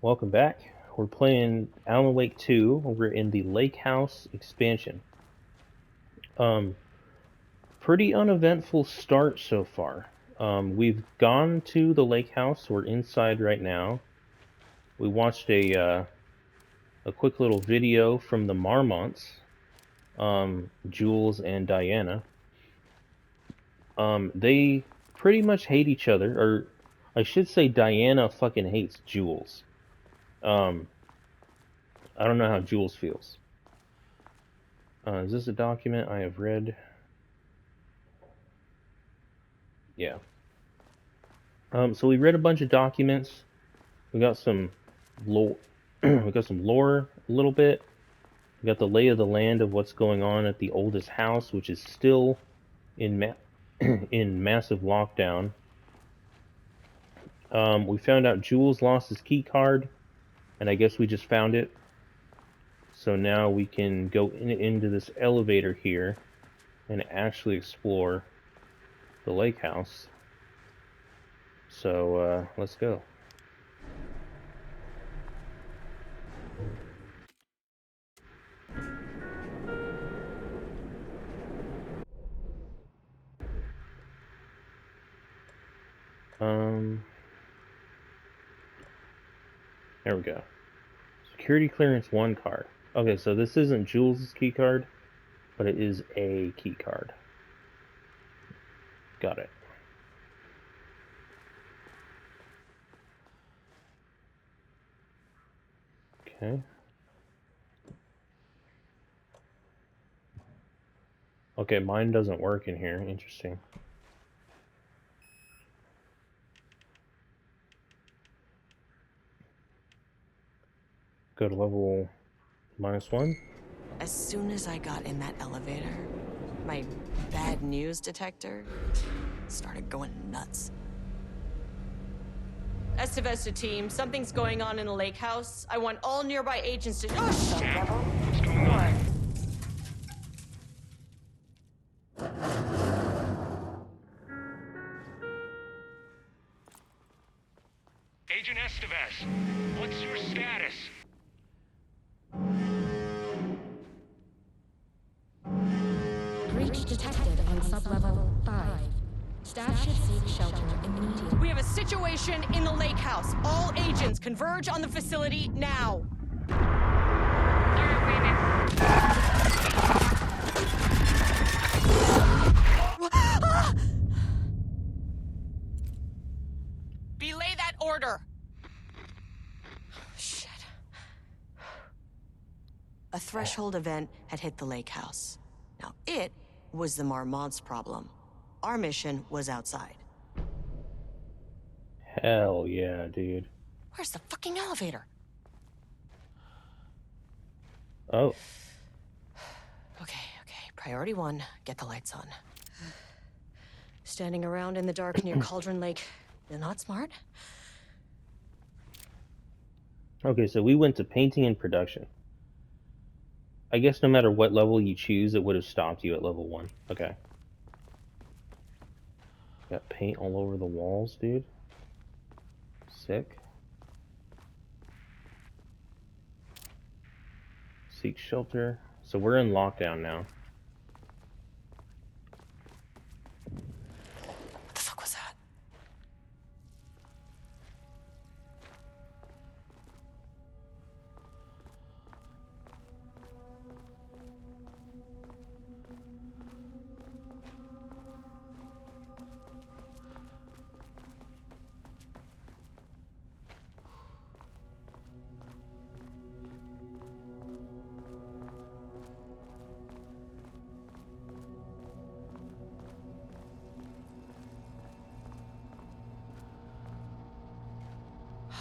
Welcome back. We're playing Alan Wake 2. We're in the Lake House expansion. Um, Pretty uneventful start so far. We've gone to the lake house. We're inside right now. We watched a quick little video from the Marmonts, Jules and Diana. They pretty much hate each other, or I should say Diana fucking hates Jules. Um, I don't know how Jules feels. Is this a document I have read? Yeah. So we read a bunch of documents. We got some lore. We got some lore a little bit. We got the lay of the land of what's going on at the oldest house, which is still in in massive lockdown. We found out Jules lost his key card, and I guess we just found it. So now we can go into this elevator here and actually explore the lake house. So let's go. Um, there we go. Security clearance 1 card. Okay, so this isn't Jules' key card, but it is a key card. Got it. Okay. Okay, mine doesn't work in here. Interesting. Go to level -1. As soon as I got in that elevator, my bad news detector started going nuts. Estevesta team, something's going on in the lake house. I want all nearby agents to. Oh, shit! What's going on? Agent Estevez, what's your status? Breach detected on sublevel 5. Staff should seek shelter immediately. We have a situation in the lake house. All agents converge on the facility now. Belay that order. Shit. A threshold event had hit the lake house. Now, it was the Marmont's problem. Our mission was outside. Hell yeah, dude. Where's the fucking elevator? Oh. Okay. Priority 1, get the lights on. Standing around in the dark near Cauldron Lake, not smart? Okay, so we went to painting and production. I guess no matter what level you choose, it would have stopped you at level 1. Okay. Got paint all over the walls, dude. Sick. Seek shelter. So we're in lockdown now. What the fuck was that?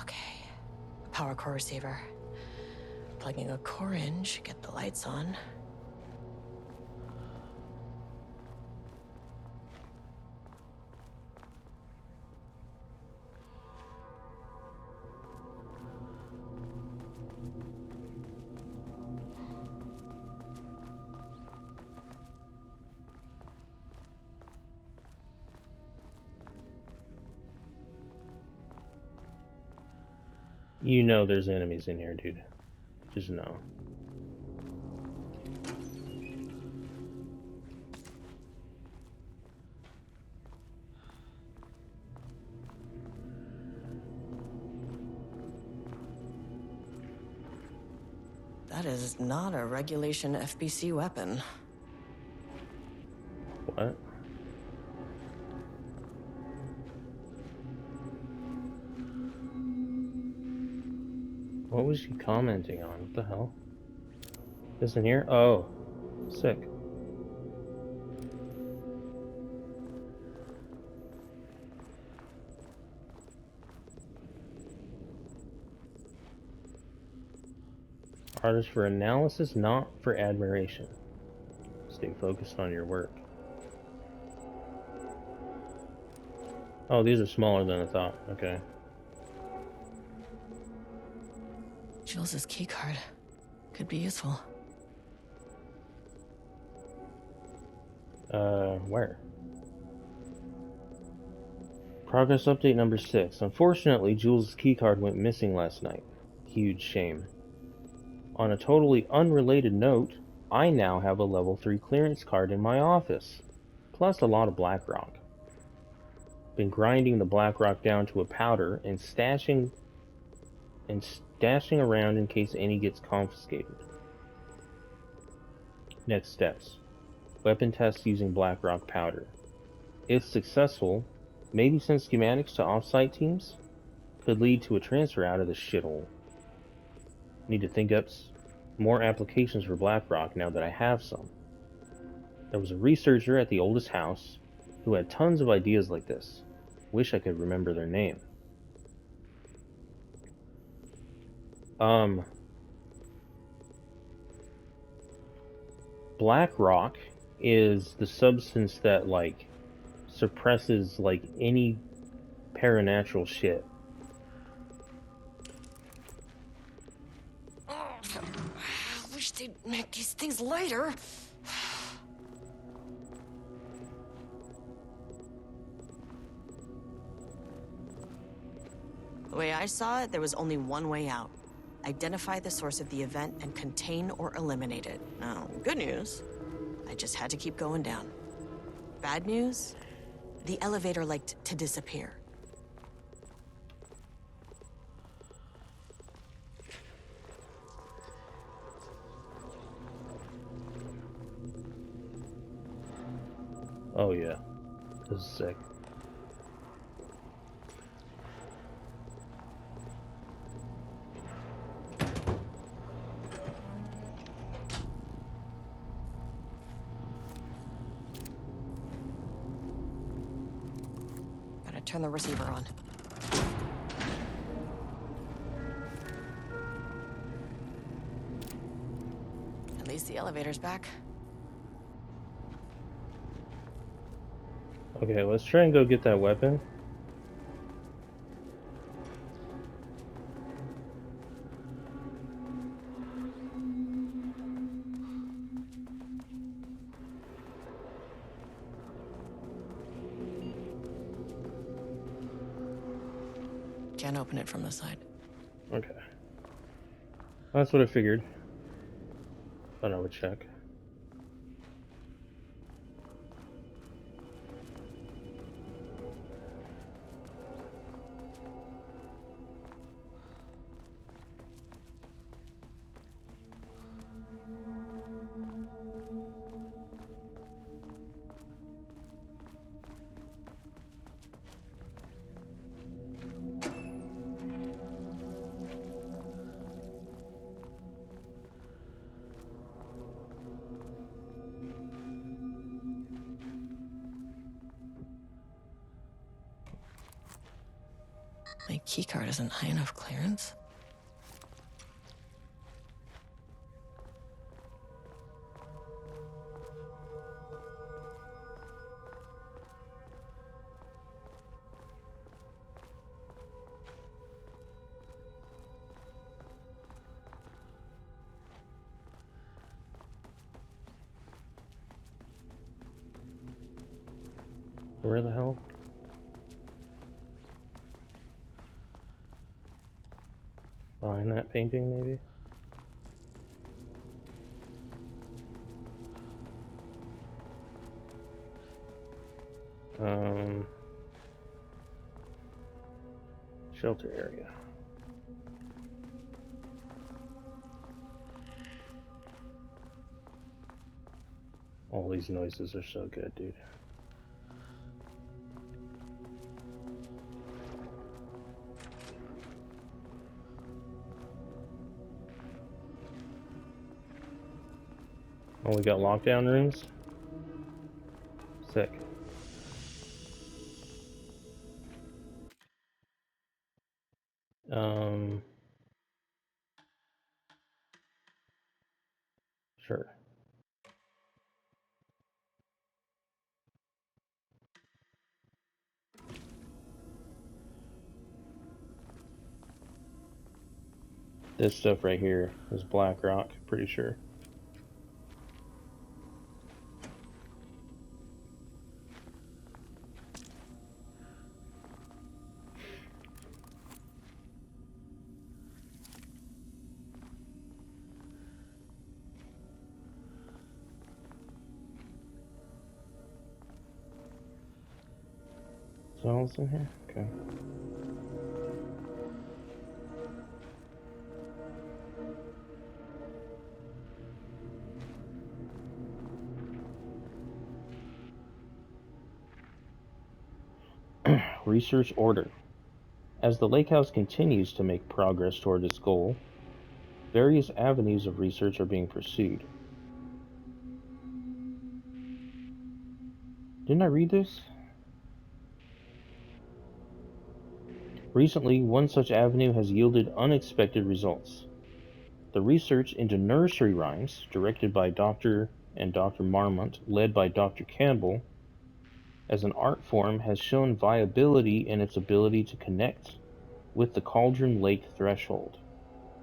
Okay. Power core receiver. Plugging a core in should get the lights on. You know there's enemies in here, dude. Just know. That is not a regulation FBC weapon. What? What was she commenting on? What the hell? This in here? Oh. Sick. Art is for analysis, not for admiration. Stay focused on your work. Oh, these are smaller than I thought. Okay. Jules' keycard. Could be useful. Where? Progress update number 6. Unfortunately, Jules' keycard went missing last night. Huge shame. On a totally unrelated note, I now have a level 3 clearance card in my office, plus a lot of Blackrock. Been grinding the Blackrock down to a powder and stashing around in case any gets confiscated. Next steps. Weapon tests using Blackrock powder. If successful, maybe send schematics to off-site teams? Could lead to a transfer out of the shithole. Need to think up more applications for Blackrock now that I have some. There was a researcher at the oldest house who had tons of ideas like this. Wish I could remember their name. Blackrock is the substance that, like, suppresses, like, any paranatural shit. I wish they'd make these things lighter. The way I saw it, there was only one way out. Identify the source of the event and contain or eliminate it. Now, good news, I just had to keep going down. Bad news, the elevator liked to disappear. Oh yeah, this is sick. Gotta turn the receiver on. At least the elevator's back. Okay, let's try and go get that weapon. Can't open it from the side. Okay. That's what I figured. But I would check. My keycard isn't high enough clearance. Where the hell? Behind that painting, maybe? Shelter area. All these noises are so good, dude. Oh, we got lockdown rooms? Sick. Sure. This stuff right here is black rock, pretty sure. Cells in here? Okay. Research order. As the Lake House continues to make progress toward its goal, various avenues of research are being pursued. Didn't I read this? Recently, one such avenue has yielded unexpected results. The research into nursery rhymes, directed by Dr. and Dr. Marmont, led by Dr. Campbell, as an art form has shown viability in its ability to connect with the Cauldron Lake threshold.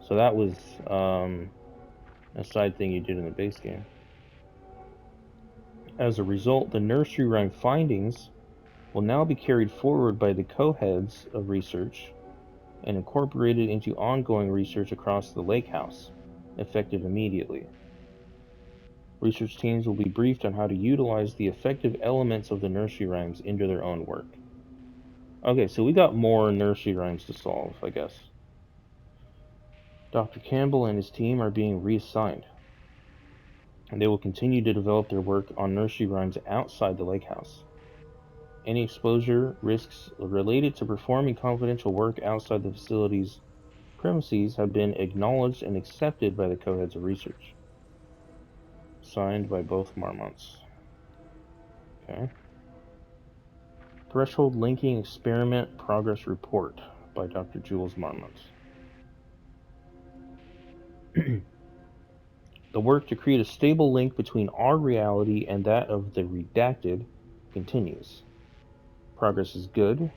So that was a side thing you did in the base game. As a result, the nursery rhyme findings will now be carried forward by the co-heads of research and incorporated into ongoing research across the Lake House, effective immediately. Research teams will be briefed on how to utilize the effective elements of the nursery rhymes into their own work. Okay, so we got more nursery rhymes to solve, I guess. Dr. Campbell and his team are being reassigned, and they will continue to develop their work on nursery rhymes outside the Lake House. Any exposure risks related to performing confidential work outside the facility's premises have been acknowledged and accepted by the co-heads of research. Signed by both Marmonts. Okay. Threshold Linking Experiment Progress Report by Dr. Jules Marmont. The work to create a stable link between our reality and that of the redacted continues. Progress is good,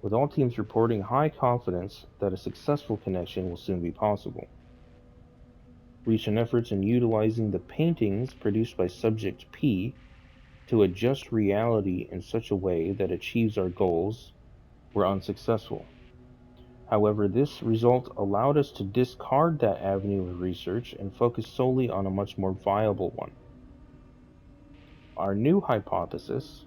with all teams reporting high confidence that a successful connection will soon be possible. Recent efforts in utilizing the paintings produced by Subject P to adjust reality in such a way that achieves our goals were unsuccessful. However, this result allowed us to discard that avenue of research and focus solely on a much more viable one. Our new hypothesis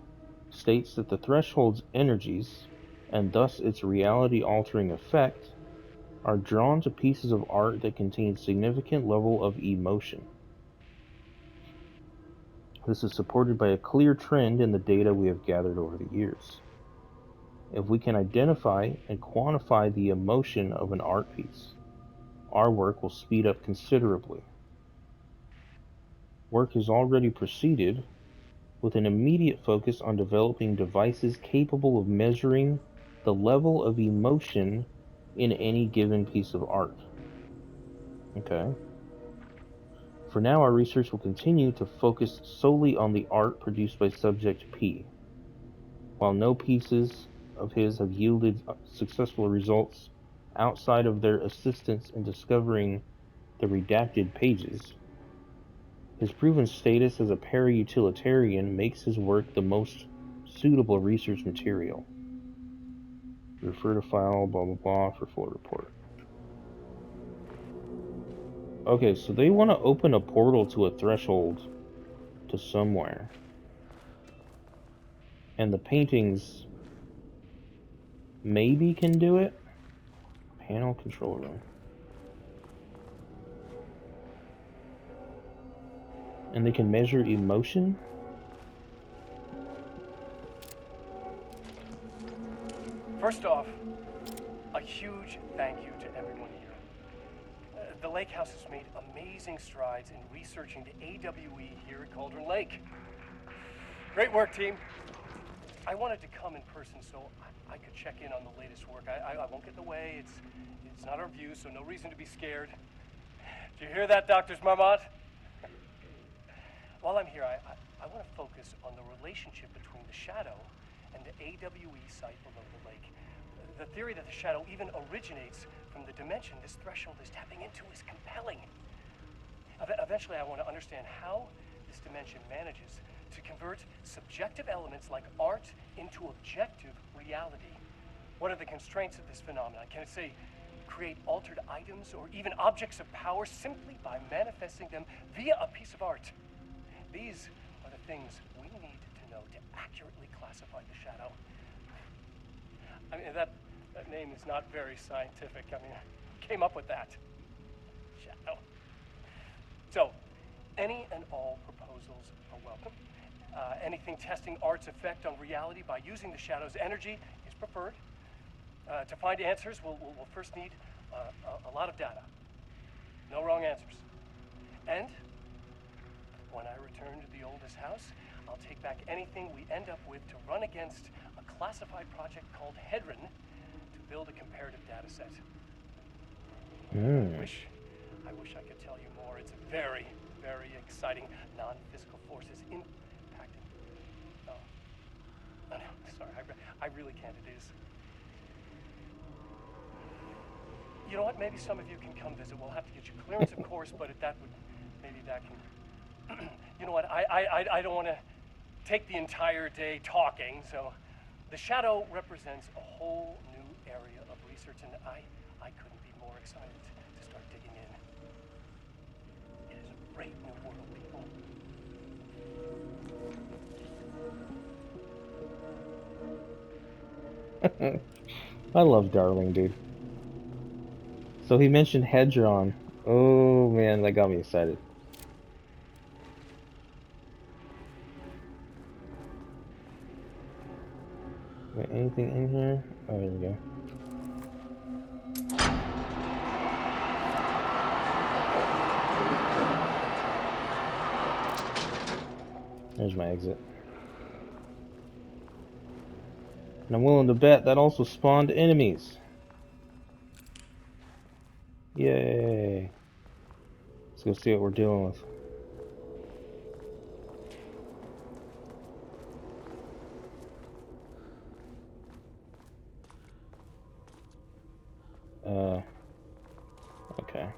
states that the threshold's energies, and thus its reality-altering effect, are drawn to pieces of art that contain significant level of emotion. This is supported by a clear trend in the data we have gathered over the years. If we can identify and quantify the emotion of an art piece, our work will speed up considerably. Work has already proceeded with an immediate focus on developing devices capable of measuring the level of emotion in any given piece of art. Okay. For now, our research will continue to focus solely on the art produced by Subject P. While no pieces of his have yielded successful results outside of their assistance in discovering the redacted pages, his proven status as a para-utilitarian makes his work the most suitable research material. Refer to file blah blah blah for full report. Okay, so they want to open a portal to a threshold to somewhere. And the paintings maybe can do it? Panel control room. And they can measure emotion? First off, a huge thank you to everyone here. The Lake House has made amazing strides in researching the AWE here at Cauldron Lake. Great work, team. I wanted to come in person so I could check in on the latest work. I won't get in the way. It's not our view, so no reason to be scared. Do you hear that, Dr. Marmot? While I'm here, I want to focus on the relationship between the shadow and the AWE site below the lake. The theory that the shadow even originates from the dimension this threshold is tapping into is compelling. Eventually, I want to understand how this dimension manages to convert subjective elements like art into objective reality. What are the constraints of this phenomenon? Can it, say, create altered items or even objects of power simply by manifesting them via a piece of art? These are the things we need to know to accurately classify the shadow. I mean, that name is not very scientific. I mean, who came up with that? Shadow. So, any and all proposals are welcome. Anything testing art's effect on reality by using the shadow's energy is preferred. To find answers, we'll first need a lot of data. No wrong answers. And when I return to the oldest house, I'll take back anything we end up with to run against a classified project called Hedron to build a comparative data set. I wish I could tell you more. It's very, very exciting. Non-physical forces impacting. Oh, no, sorry, I really can't. It is. You know what? Maybe some of you can come visit. We'll have to get you clearance, of course, but if that would, maybe that can. You know what? I don't want to take the entire day talking. So, the shadow represents a whole new area of research, and I couldn't be more excited to start digging in. It is a great new world, people. I love Darling, dude. So he mentioned Hedron. Oh man, that got me excited. Wait, anything in here? Oh, here we go. There's my exit. And I'm willing to bet that also spawned enemies. Yay. Let's go see what we're dealing with. Okay.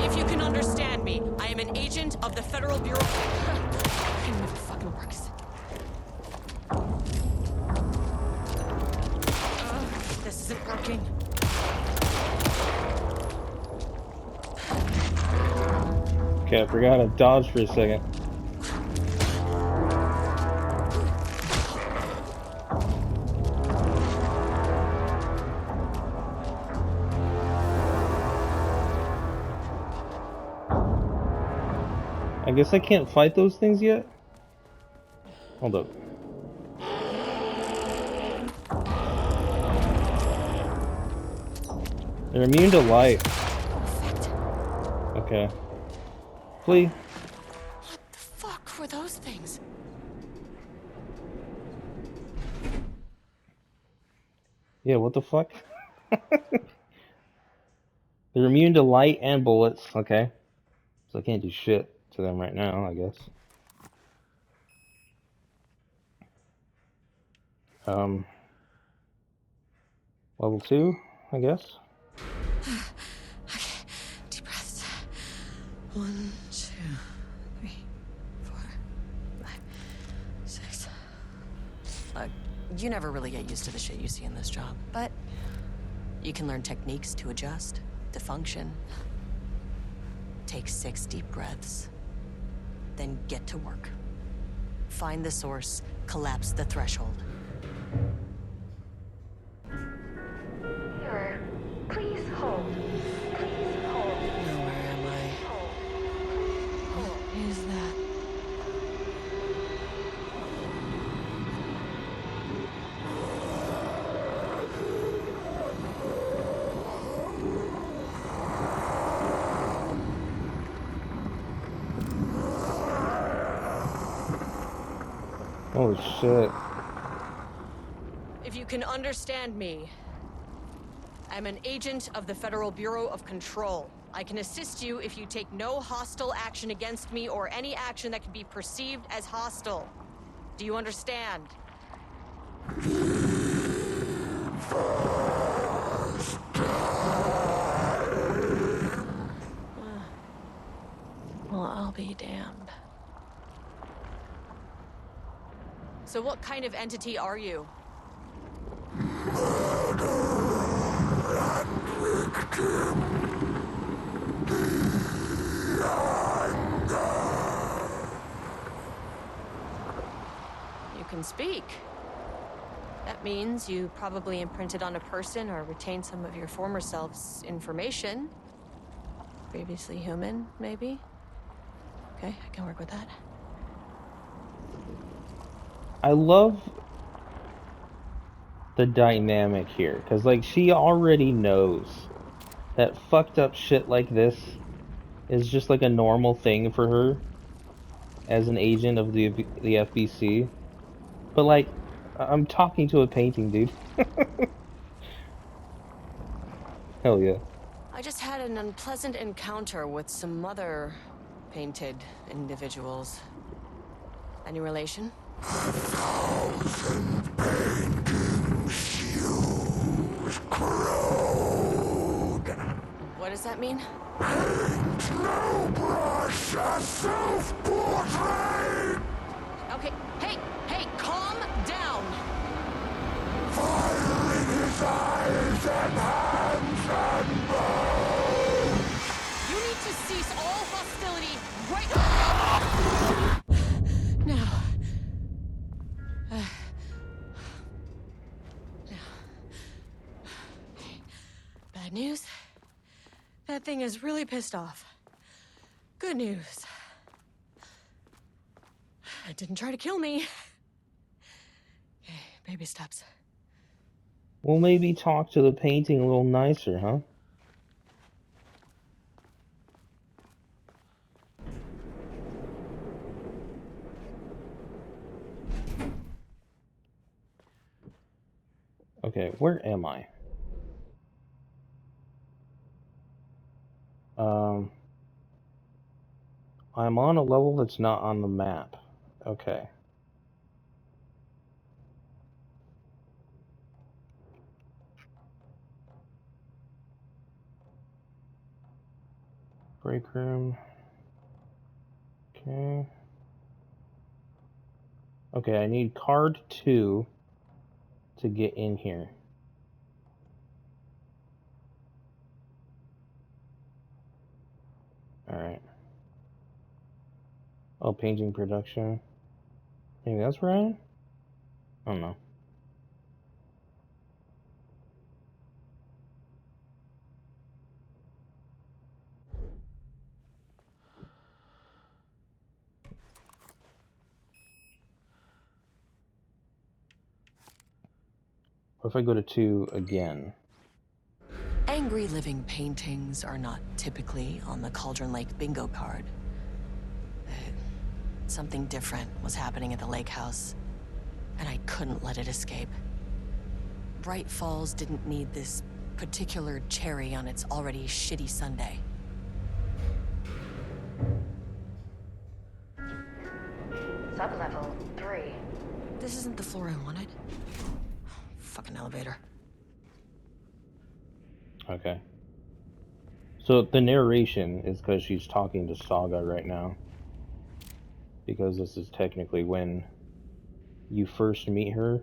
If you can understand me, I am an agent of the Federal Bureau. I don't know if it fucking works. This isn't working. Okay, I forgot to dodge for a second. I guess I can't fight those things yet? Hold up. They're immune to light. Okay. Flee. What the fuck were those things? Yeah, what the fuck? They're immune to light and bullets. Okay. So I can't do shit to them right now, I guess. Level 2, I guess. Okay, deep breaths. 1, 2, 3, 4, 5, 6. You never really get used to the shit you see in this job, but you can learn techniques to adjust, to function. Take 6 deep breaths, then get to work. Find the source, collapse the threshold. Mirror, please hold. Please hold. Now where am I? Hold. What is that? Holy shit. If you can understand me, I'm an agent of the Federal Bureau of Control. I can assist you if you take no hostile action against me or any action that can be perceived as hostile. Do you understand? Well, I'll be damned. So what kind of entity are you? You can speak. That means you probably imprinted on a person or retained some of your former self's information. Previously human, maybe? Okay, I can work with that. I love the dynamic here, because, like, she already knows that fucked up shit like this is just, like, a normal thing for her as an agent of the FBC. But, like, I'm talking to a painting, dude. Hell yeah. I just had an unpleasant encounter with some other painted individuals. Any relation? What does that mean? Okay, hey, calm down! You need to cease all hostility right now. Bad news? That thing is really pissed off. Good news. It didn't try to kill me. Okay, baby steps. Well, maybe talk to the painting a little nicer, huh? Okay, where am I? I'm on a level that's not on the map. Okay. Break room. Okay. Okay, I need card 2 to get in here. Alright. Oh, painting production. Maybe that's right? I don't know. What if I go to 2 again? Angry living paintings are not typically on the Cauldron Lake bingo card. Something different was happening at the lake house, and I couldn't let it escape. Bright Falls didn't need this particular cherry on its already shitty sundae. Sublevel 3. This isn't the floor I wanted. Fucking elevator. Okay. So the narration is because she's talking to Saga right now. Because this is technically when you first meet her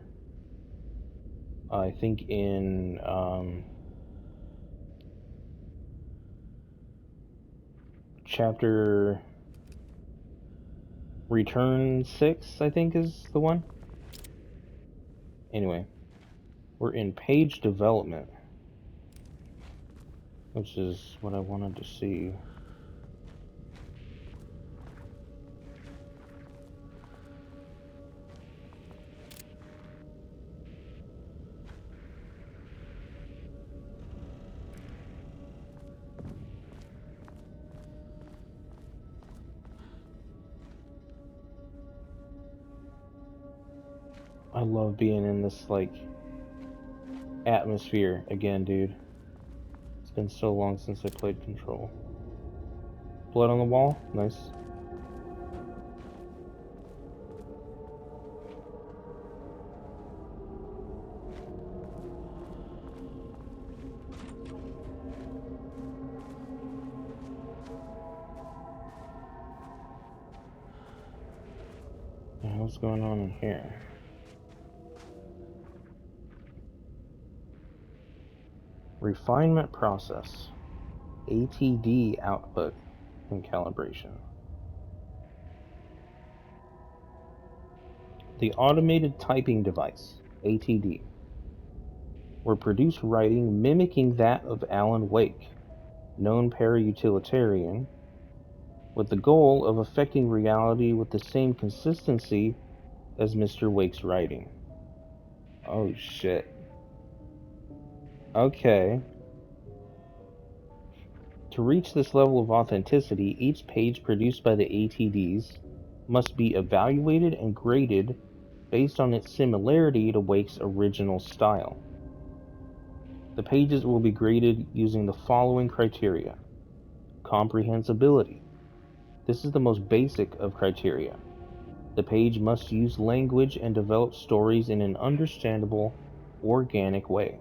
I think in chapter Return 6, I think is the one. Anyway, we're in page development, which is what I wanted to see. I love being in this, like, atmosphere again, dude. It's been so long since I played Control. Blood on the wall? Nice. Yeah, what's going on in here? Refinement process. ATD output and calibration. The automated typing device, ATD, will produce writing mimicking that of Alan Wake, known para-utilitarian, with the goal of affecting reality with the same consistency as Mr. Wake's writing. Oh shit. Okay. To reach this level of authenticity, each page produced by the ATDs must be evaluated and graded based on its similarity to Wake's original style. The pages will be graded using the following criteria. Comprehensibility. This is the most basic of criteria. The page must use language and develop stories in an understandable, organic way.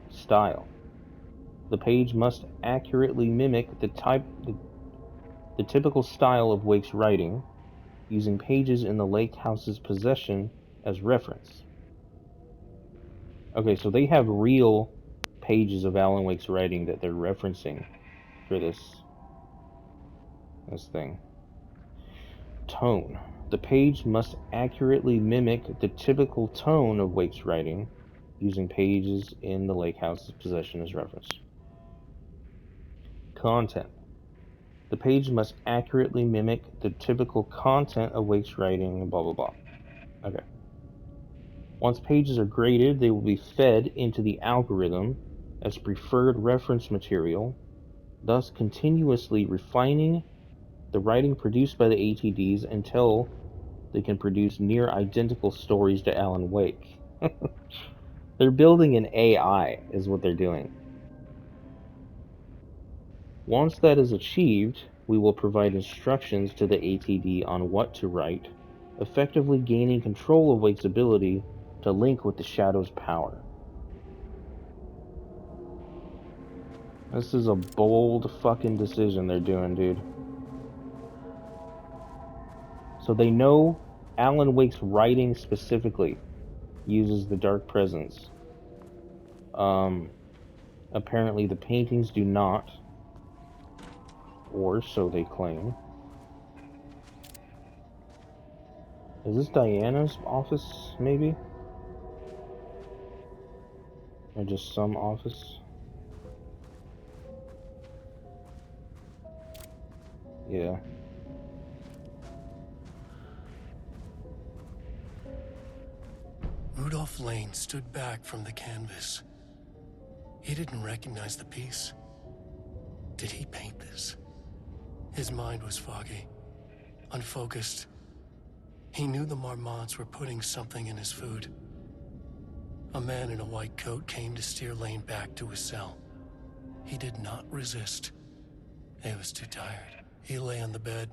Style. The page must accurately mimic the typical style of Wake's writing, using pages in the lake house's possession as reference. Okay, so they have real pages of Alan Wake's writing that they're referencing for this thing. Tone. The page must accurately mimic the typical tone of Wake's writing, using pages in the lake house's possession as reference. Content. The page must accurately mimic the typical content of Wake's writing, blah blah blah. Okay. Once pages are graded, they will be fed into the algorithm as preferred reference material, thus continuously refining the writing produced by the ATDs until they can produce near identical stories to Alan Wake. They're building an AI, is what they're doing. Once that is achieved, we will provide instructions to the ATD on what to write, effectively gaining control of Wake's ability to link with the Shadow's power. This is a bold fucking decision they're doing, dude. So they know Alan Wake's writing specifically uses the Dark Presence. Apparently the paintings do not, or so they claim. Is this Diana's office, maybe? Or just some office? Yeah. Rudolph Lane stood back from the canvas. He didn't recognize the piece. Did he paint this? His mind was foggy, unfocused. He knew the Marmots were putting something in his food. A man in a white coat came to steer Lane back to his cell. He did not resist. He was too tired. He lay on the bed,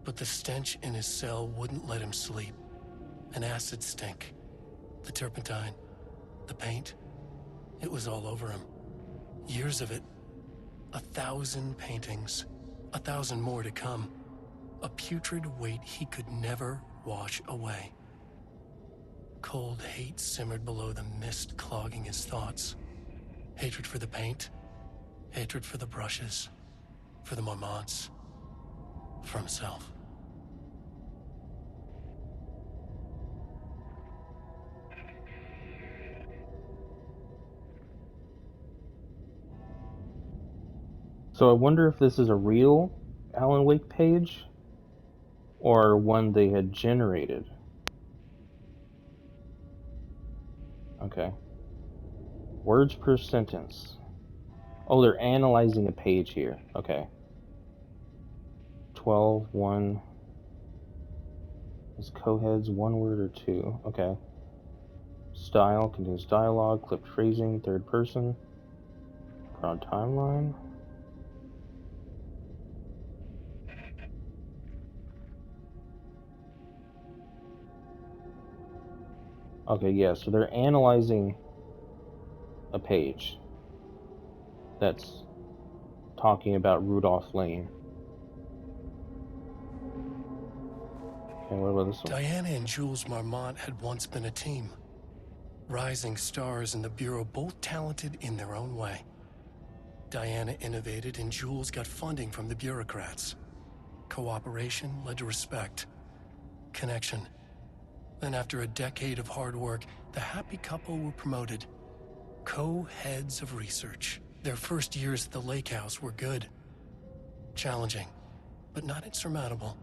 but the stench in his cell wouldn't let him sleep. An acid stink. The turpentine. The paint. It was all over him. Years of it. 1,000 paintings. 1,000 more to come. A putrid weight he could never wash away. Cold hate simmered below the mist clogging his thoughts. Hatred for the paint, hatred for the brushes, for the Marmonts, for himself. So I wonder if this is a real Alan Wake page or one they had generated. Okay. Words per sentence. Oh, they're analyzing a page here. Okay. 12:1. Is co-heads one word or two? Okay. Style contains dialogue, clipped phrasing, third person. Broad timeline. Okay, yeah, so they're analyzing a page that's talking about Rudolph Lane. Okay, what about this one? Diana and Jules Marmont had once been a team. Rising stars in the Bureau, both talented in their own way. Diana innovated and Jules got funding from the bureaucrats. Cooperation led to respect. Connection. Then after a decade of hard work, the happy couple were promoted. Co-heads of research. Their first years at the lake house were good. Challenging, but not insurmountable.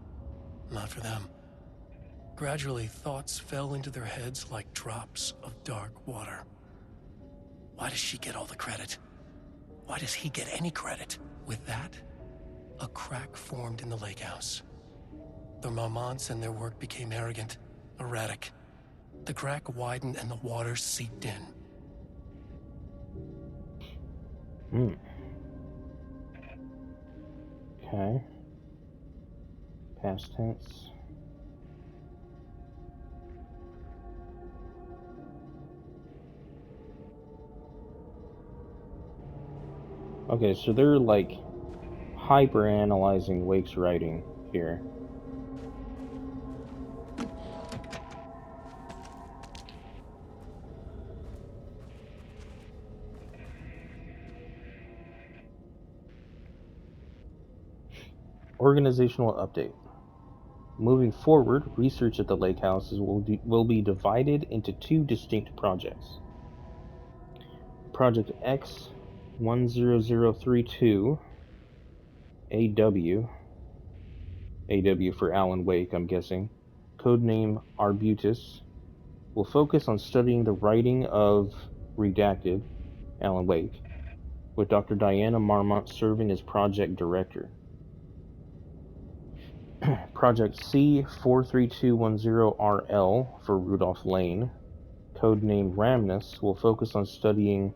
Not for them. Gradually, thoughts fell into their heads like drops of dark water. Why does she get all the credit? Why does he get any credit? With that, a crack formed in the lake house. The Marmonts and their work became arrogant, erratic. The crack widened and the water seeped in. Okay. Past tense. Okay, so they're like hyper analyzing Wake's writing here. Organizational update. Moving forward, research at the lake houses will be divided into two distinct projects. Project X10032 AW for Alan Wake, I'm guessing, codename Arbutus, will focus on studying the writing of Redacted, Alan Wake, with Dr. Diana Marmont serving as project director. Project C43210RL for Rudolph Lane, codename Ramnus, will focus on studying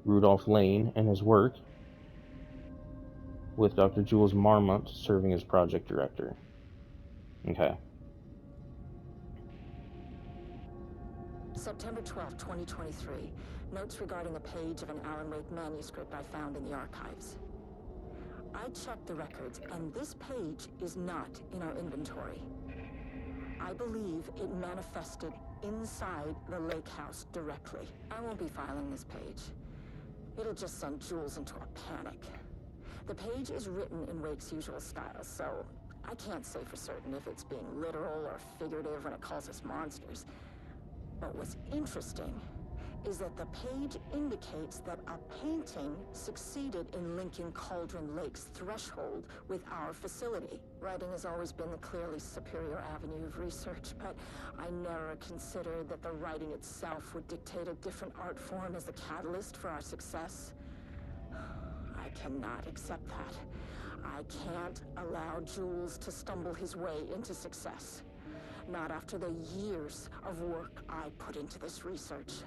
Rudolph Lane and his work, with Dr. Jules Marmont serving as project director. Okay. September 12, 2023. Notes regarding a page of an Alan Wake manuscript I found in the archives. I checked the records, and this page is not in our inventory. I believe it manifested inside the lake house directly. I won't be filing this page. It'll just send Jules into a panic. The page is written in Wake's usual style, so I can't say for certain if it's being literal or figurative when it calls us monsters. But what's interesting is that the page indicates that a painting succeeded in linking Cauldron Lake's threshold with our facility. Writing has always been the clearly superior avenue of research, but I never considered that the writing itself would dictate a different art form as the catalyst for our success. I cannot accept that. I can't allow Jules to stumble his way into success. Not after the years of work I put into this research.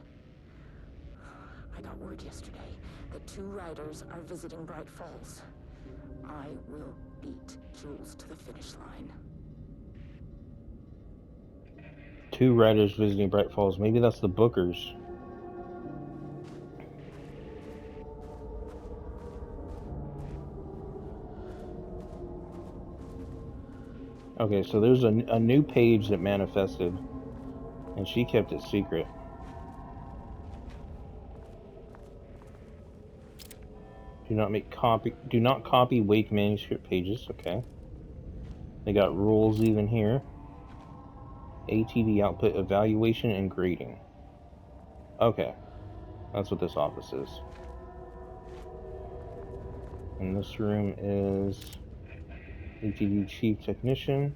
I got word yesterday that 2 writers are visiting Bright Falls. I will beat Jules to the finish line. 2 writers visiting Bright Falls. Maybe that's the Bookers. Okay, so there's a new page that manifested And she kept it secret. Do not copy Wake manuscript pages, okay. They got rules even here. ATD output evaluation and grading. Okay. That's what this office is. And this room is ATD Chief Technician.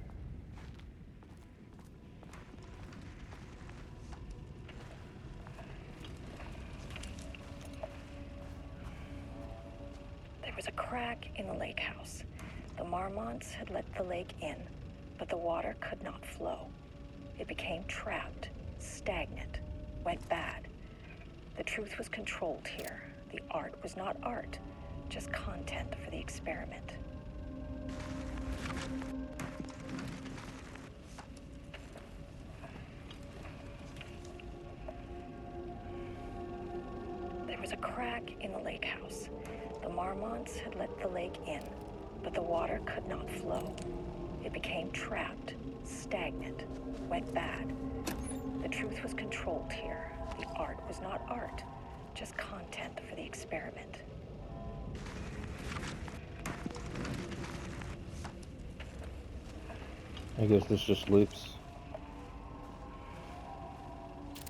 There was a crack in the lake house. The Marmonts had let the lake in, but the water could not flow. It became trapped, stagnant, went bad. The truth was controlled here. The art was not art, just content for the experiment. There was a crack in the lake house. The Marmonts had let the lake in, but the water could not flow. It became trapped, stagnant, went bad. The truth was controlled here. The art was not art, just content for the experiment. I guess this just loops.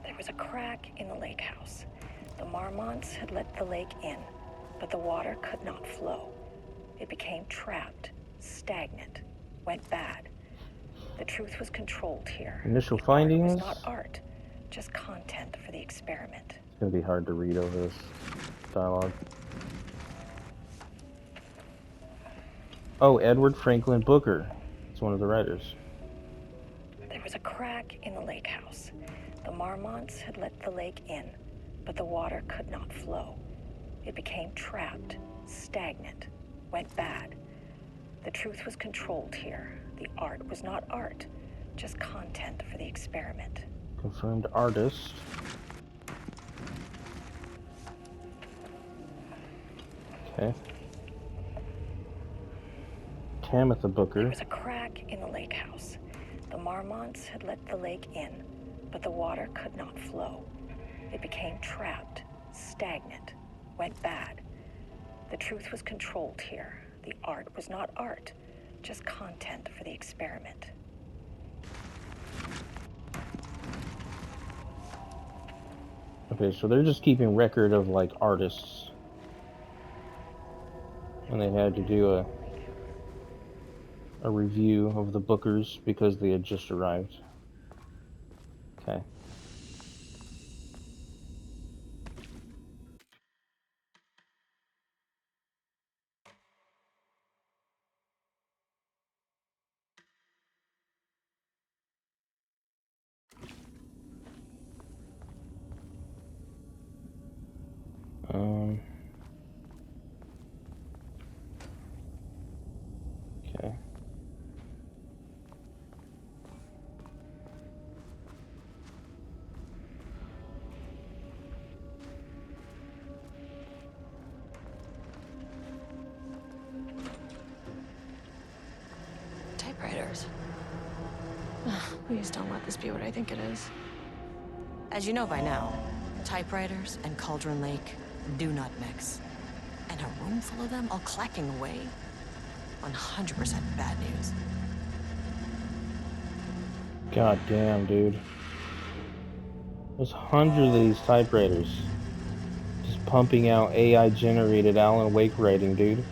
There was a crack in the lake house. The Marmonts had let the lake in, but the water could not flow. It became trapped, stagnant, went bad. The truth was controlled here. Initial The findings. art was not art, just content for the experiment. It's gonna be hard to read over this dialogue. Oh, Edward Franklin Booker. It's one of the writers. There was a crack in the lake house. The Marmonts had let the lake in, but the water could not flow. It became trapped, stagnant, went bad. The truth was controlled here. The art was not art, just content for the experiment. Confirmed artist. Okay. Tamitha Booker. There was a crack in the lake house. The Marmonts had let the lake in, but the water could not flow. It became trapped, stagnant, went bad. The truth was controlled here. The art was not art, just content for the experiment. Okay, so they're just keeping record of like artists. And they had to do a review of the Bookers because they had just arrived. Okay. Okay. Typewriters. Please don't let this be what I think it is. As you know by now, typewriters and Cauldron Lake do not mix. And a room full of them all clacking away? 100% bad news. God damn, dude. There's hundreds of these typewriters. Just pumping out AI-generated Alan Wake writing, dude.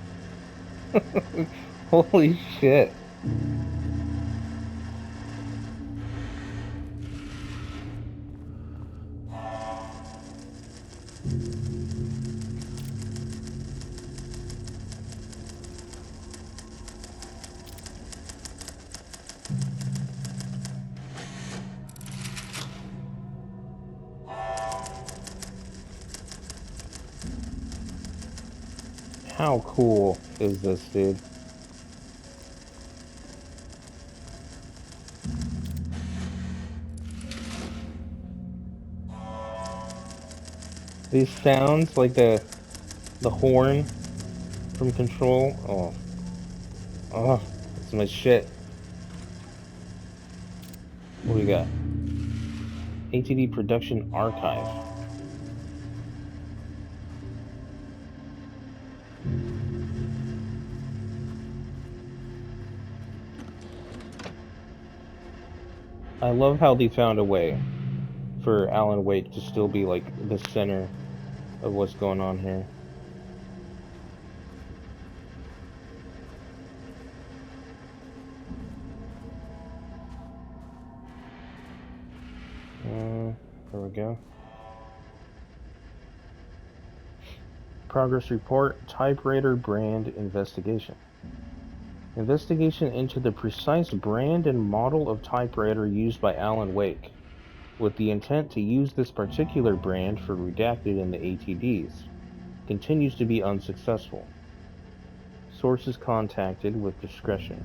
Holy shit. How cool is this, dude? These sounds, like the horn from Control. Oh, that's my shit. What do we got? ATD Production Archive. I love how they found a way for Alan Wake to still be like the center of what's going on here. There we go. Progress report, typewriter brand investigation. Investigation into the precise brand and model of typewriter used by Alan Wake, with the intent to use this particular brand for redacted in the ATDs, continues to be unsuccessful. Sources contacted with discretion.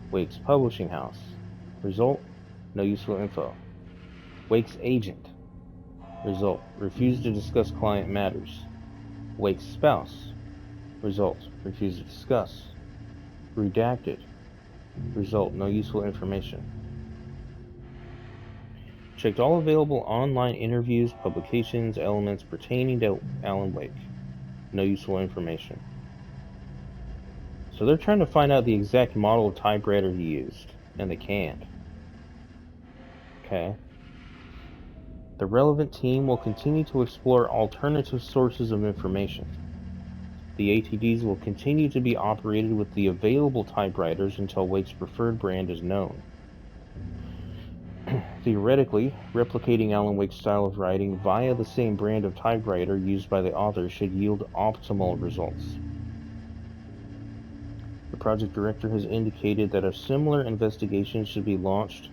Wake's publishing house. Result, no useful info. Wake's agent. Result, refused to discuss client matters. Wake's spouse. Result, refused to discuss. Redacted. Result, no useful information. Checked all available online interviews, publications, elements pertaining to Alan Wake. No useful information. So they're trying to find out the exact model of typewriter he used, and they can't. Okay. The relevant team will continue to explore alternative sources of information. The ATDs will continue to be operated with the available typewriters until Wake's preferred brand is known. Theoretically, replicating Alan Wake's style of writing via the same brand of typewriter used by the author should yield optimal results. The project director has indicated that a similar investigation should be launched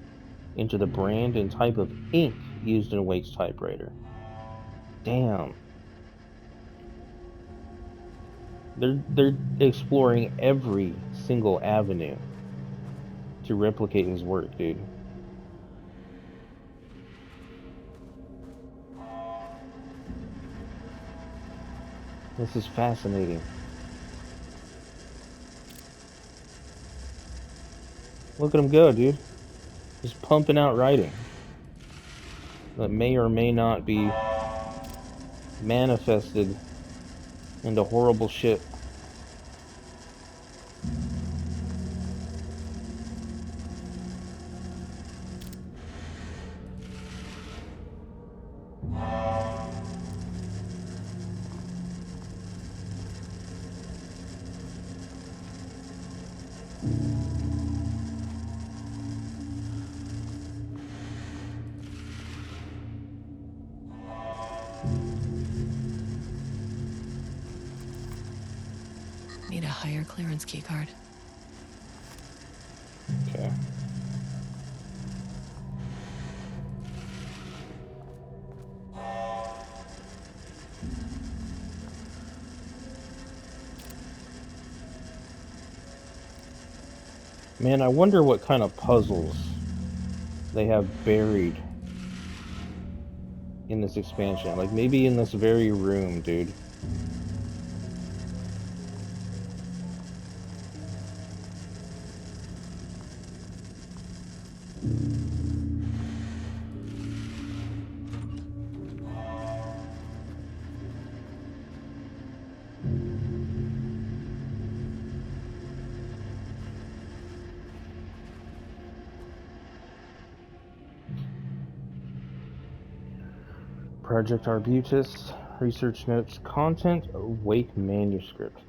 into the brand and type of ink used in Wake's typewriter. Damn. They're exploring every single avenue to replicate his work, dude. This is fascinating. Look at him go, dude. Just pumping out writing that may or may not be manifested into horrible shit. Need a higher clearance keycard. Okay. Man, I wonder what kind of puzzles they have buried in this expansion. Like, maybe in this very room, dude. Project Arbutus, research notes, content of Wake manuscript.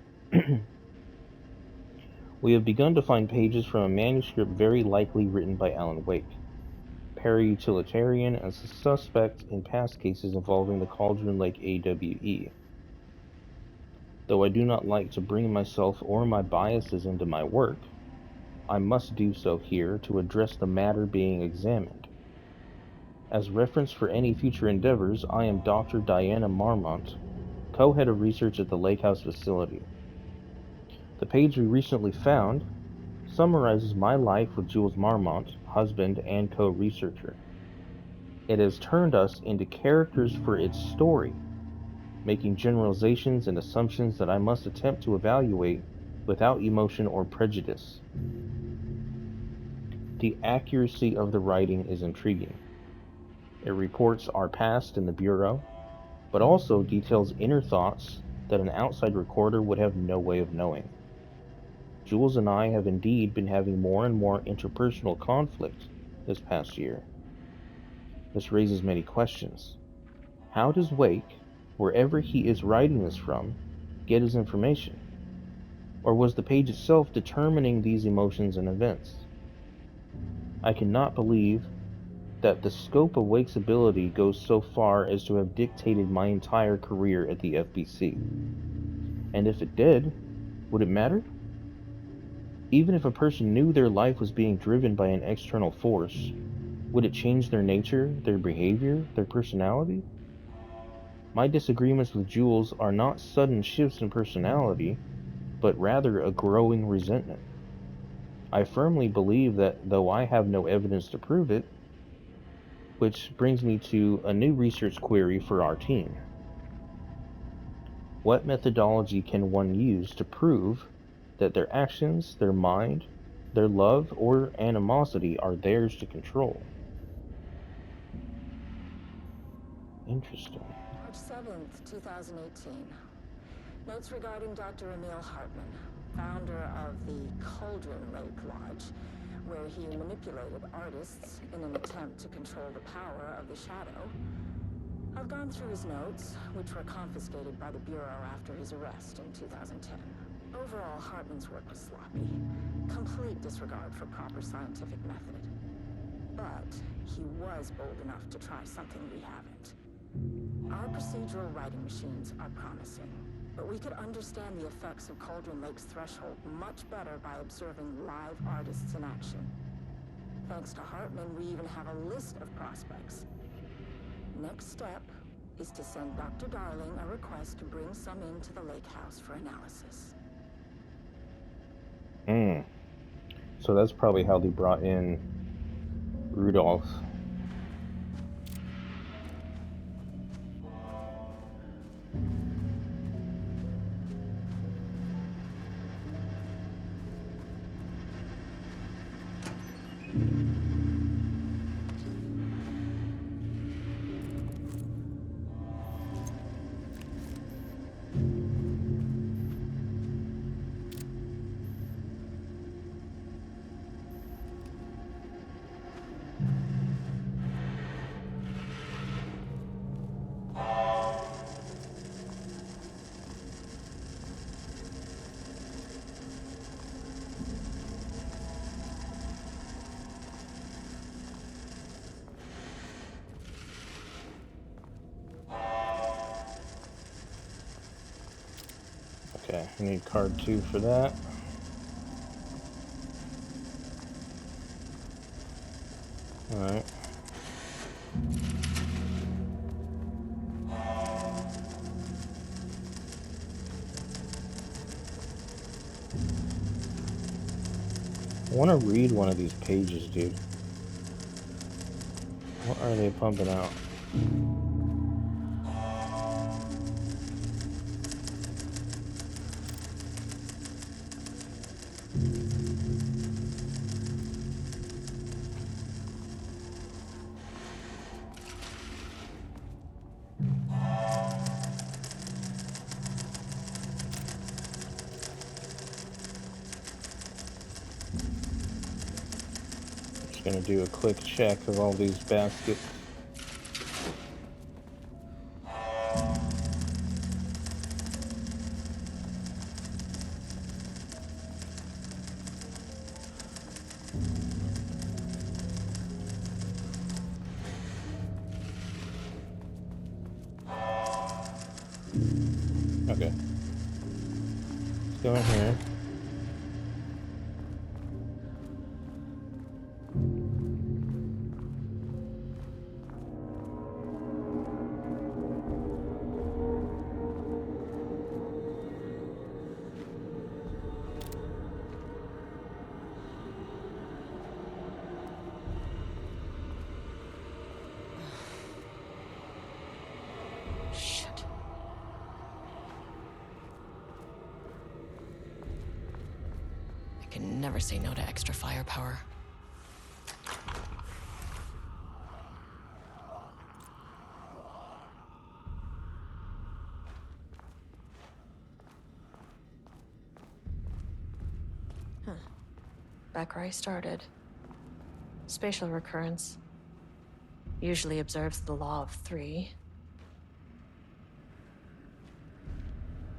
We have begun to find pages from a manuscript very likely written by Alan Wake, para-utilitarian as a suspect in past cases involving the Cauldron Lake AWE. Though I do not like to bring myself or my biases into my work, I must do so here to address the matter being examined. As reference for any future endeavors, I am Dr. Diana Marmont, co-head of research at the Lake House facility. The page we recently found summarizes my life with Jules Marmont, husband and co-researcher. It has turned us into characters for its story, making generalizations and assumptions that I must attempt to evaluate without emotion or prejudice. The accuracy of the writing is intriguing. It reports our past in the Bureau, but also details inner thoughts that an outside recorder would have no way of knowing. Jules and I have indeed been having more and more interpersonal conflict this past year. This raises many questions. How does Wake, wherever he is writing this from, get his information? Or was the page itself determining these emotions and events? I cannot believe that the scope of Wake's ability goes so far as to have dictated my entire career at the FBC. And if it did, would it matter? Even if a person knew their life was being driven by an external force, would it change their nature, their behavior, their personality? My disagreements with Jules are not sudden shifts in personality, but rather a growing resentment. I firmly believe that though I have no evidence to prove it, which brings me to a new research query for our team. What methodology can one use to prove that their actions, their mind, their love, or animosity are theirs to control? Interesting. March 7th, 2018. Notes regarding Dr. Emil Hartman, founder of the Cauldron Lake Lodge, where he manipulated artists in an attempt to control the power of the Shadow. I've gone through his notes, which were confiscated by the Bureau after his arrest in 2010. Overall, Hartman's work was sloppy. Complete disregard for proper scientific method. But he was bold enough to try something we haven't. Our procedural writing machines are promising, but we could understand the effects of Cauldron Lake's threshold much better by observing live artists in action. Thanks to Hartman, we even have a list of prospects. Next step is to send Dr. Darling a request to bring some into the lake house for analysis. So that's probably how they brought in Rudolph. Okay, I need card 2 for that. Alright. I want to read one of these pages, dude. What are they pumping out? Just gonna do a quick check of all these baskets. Okay. Let's go in here. Shit. I can never say no to extra firepower. back where I started. Spatial recurrence. Usually observes the law of 3.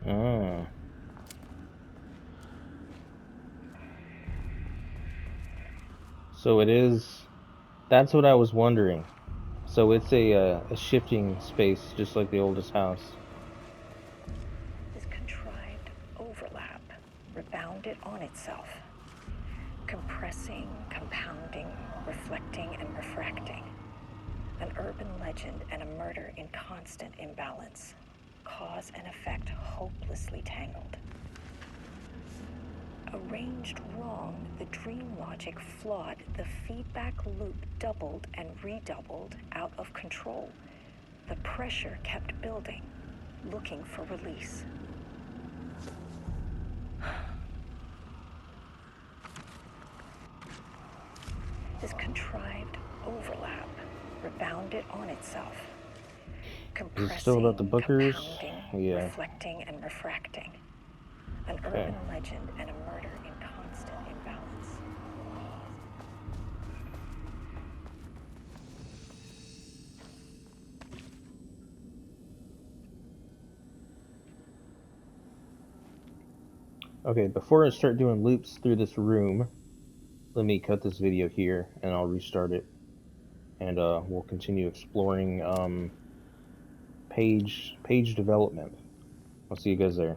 Ah. So it is. That's what I was wondering. So it's a shifting space, just like the oldest house. This contrived overlap rebounded on itself, compressing, compounding, reflecting, and refracting. An urban legend and a murder in constant imbalance. Cause and effect hopelessly tangled. Arranged wrong, the dream logic flawed, the feedback loop doubled and redoubled out of control. The pressure kept building, looking for release. This contrived overlap rebounded on itself, Is it still about the Bookers? compounding, Yeah. reflecting, and refracting. An urban legend and a murder in constant imbalance. Okay, before I start doing loops through this room, let me cut this video here and I'll restart it. And we'll continue exploring page development. I'll see you guys there.